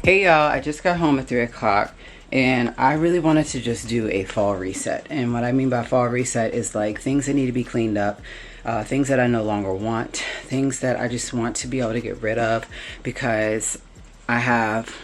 Hey y'all, I just got home at 3 o'clock and I really wanted to just do a fall reset. And what I mean by fall reset is like things that need to be cleaned up, things that I no longer want, things that I just want to be able to get rid of because I have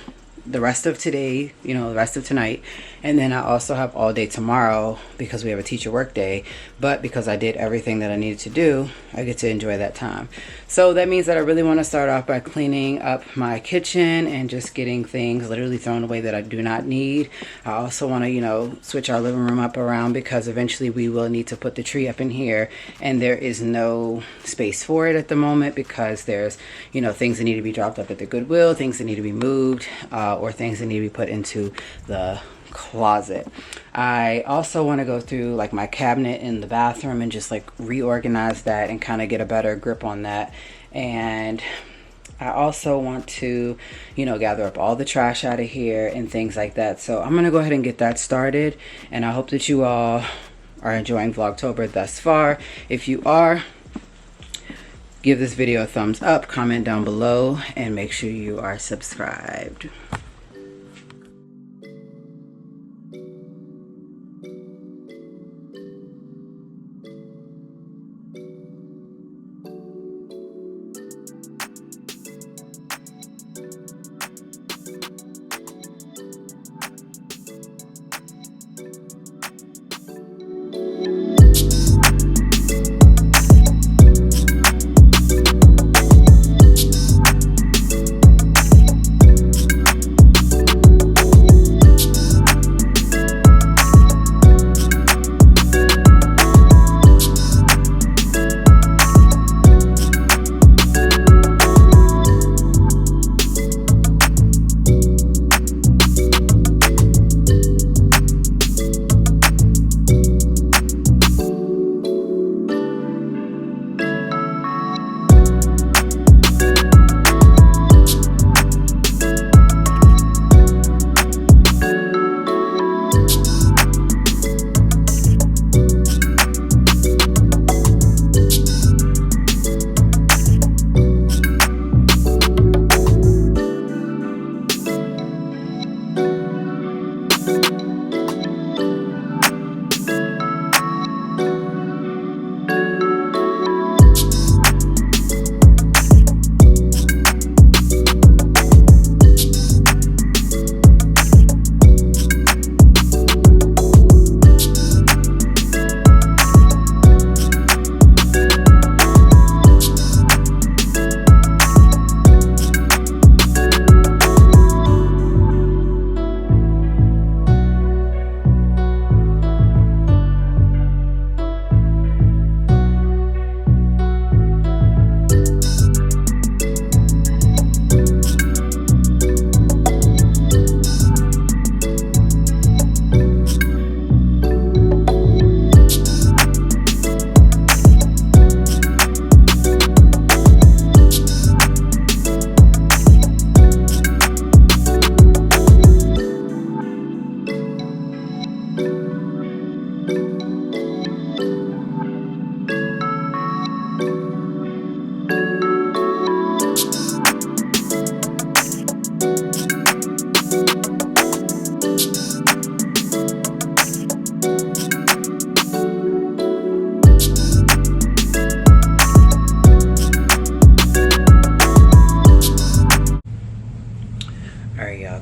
the rest of today, the rest of tonight, and then I also have all day tomorrow because we have a teacher work day. But because I did everything that I needed to do, I get to enjoy that time. So that means that I really want to start off by cleaning up my kitchen and just getting things literally thrown away that I do not need. I also want to, switch our living room up around because eventually we will need to put the tree up in here, and there is no space for it at the moment because there's, things that need to be dropped up at the Goodwill, things that need to be moved, or things that need to be put into the closet. I also want to go through like my cabinet in the bathroom and just like reorganize that and kind of get a better grip on that. And I also want to, gather up all the trash out of here and things like that. So I'm going to go ahead and get that started. And I hope that you all are enjoying Vlogtober thus far. If you are, give this video a thumbs up, comment down below, and make sure you are subscribed.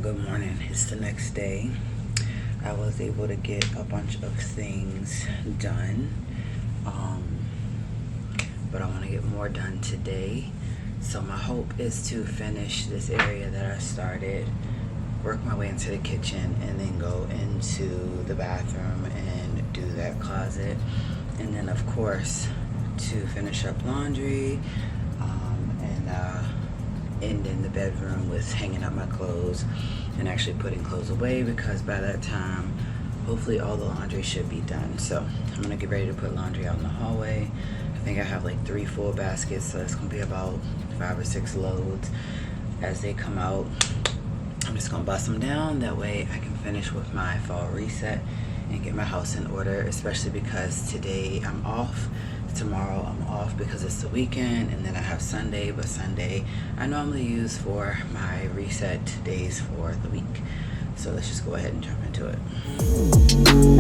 Good morning. It's the next day. I was able to get a bunch of things done, but I want to get more done today. So my hope is to finish this area that I started, work my way into the kitchen, and then go into the bathroom and do that closet, and then of course to finish up laundry, and end in the bedroom with hanging up my clothes and actually putting clothes away, because by that time hopefully all the laundry should be done. So I'm gonna get ready to put laundry out in the hallway. I think I have like 3 full baskets, so it's gonna be about 5 or 6 loads. As they come out, I'm just gonna bust them down, that way I can finish with my fall reset and get my house in order, especially because today I'm off. Tomorrow I'm off because it's the weekend, and then I have Sunday, but Sunday I normally use for my reset days for the week. So let's just go ahead and jump into it.